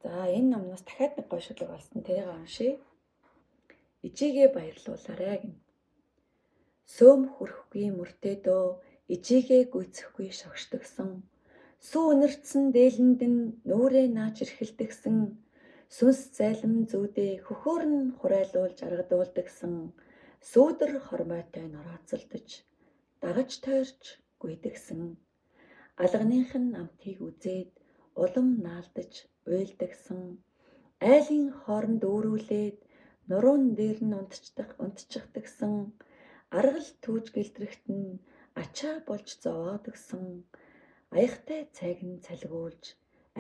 За энэ номноос дахиад нэг гоё шүлэг олсон. Тэрийг уншия. Ижигээ баярлуулаарай гэнэ. Сөөм хүрхгүй мөртөөдөө ижигээ гүйцэхгүй шогшдогсон. Сүү өнөрцөн дээлэнд нь нүрээ наач эрхэлдэгсэн. Сүнс зайлам зүүдээ хөхөөр нь хурайлуулж аргадуулдагсан. Сүүдэр хормойтой норооцолдож дагаж тойрч гүйдэгсэн. Алганых нь амтыг үзээд улам наалдаж уйлдагсан. Айлын хооронд өөрүүлээд нуруун дээр нь унтчихдагсан. Аргал түүж гэлтрэгт нь ачаа болж зовоодагсан. Аягтай цайг нь цалгуулж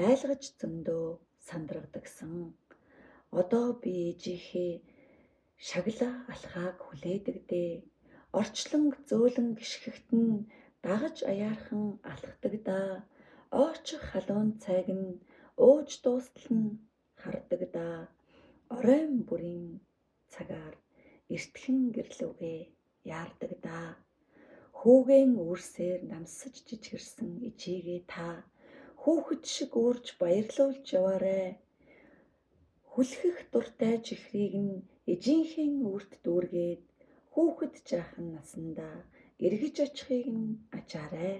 айлгаж зөндөө сандрагдагсан. Одоо би ээжийнхээ шаглаа алхааг хүлээдэг дээ. Орчлон зөөлөн гიშгэгт нь дагаж аяархан алхдаг даа. Ойчих халуун цайг нь ууж дуустал нь хардаг даа. Оройн бүрийн цагаар эртхэн гэрлүүгээ яардаг даа. Хүүгэн үүрсээр намсаж жижигэрсэн ижигээ та хүүхэд шиг уурж баярлуулж яваарай. Хүлхэх дуртай чихрийг нь ижийнхээ үрт дүүргээд хүүхэд жаахан насандаа эргэж очихыг нь ажаарай.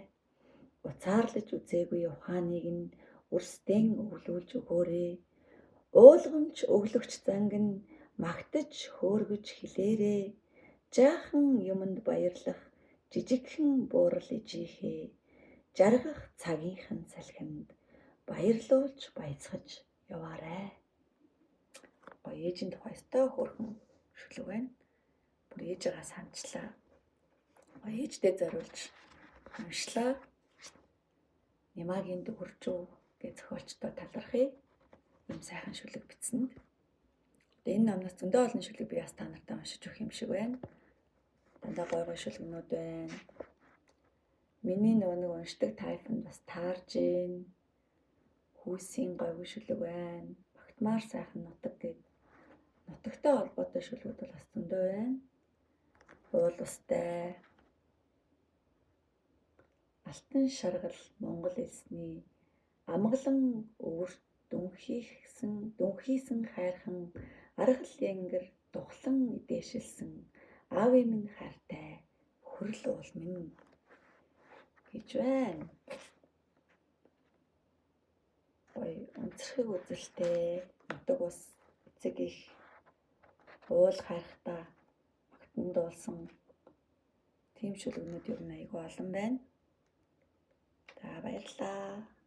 Уцаарлаж үзээгүй ухааныг нь үрстэн өглүүлж өгөөрэй. Уулгамж өглөгч занг нь магтаж хөөргөж хэлээрэй. Жаахан юмд баярлах жижигхэн буурал ижихээ. Жаргах цагийнхан салхинд баярлуулж баяцгаж яваарай. Гоё ээжийн тухайстай хөөрхөн шүлэг байна. Бүр ээжээгээ санчлаа. Гоё ээждээ зориулж уншлаа. Нямаагийн дөхөрчүү гэж зохиолчтой талархъя. Ийм сайхан шүлэг бичсэнд. Энэ номноос зөндөө олон шүлэг би бас та нартай уншиж өгөх юм шиг байна. Дандаа гоё шүлгэнүүд байна. Миний нэг уншдаг тайпнд бас таарж гин. Хүүсийн гоё шүлэг байна. Багтмаар сайхан нутаг гээд нутагтай холбоотой шүлгүүд бол бас зөндөө байна. Уул устай. Алтан шаргал Монгол элсний амгалан өвөрт дүнхийсэн хайрхан аргал янгэр духлан идээшилсэн аавын минь хайртай хөрл уул минь гэж байна. Гоё өнцөрхөг үзэлтэй нутаг ус эцэг их уул хайрхтаа магтан дуулсан тийм шүлгэнүүд ер нь айгүй олон байна. За баярлалаа.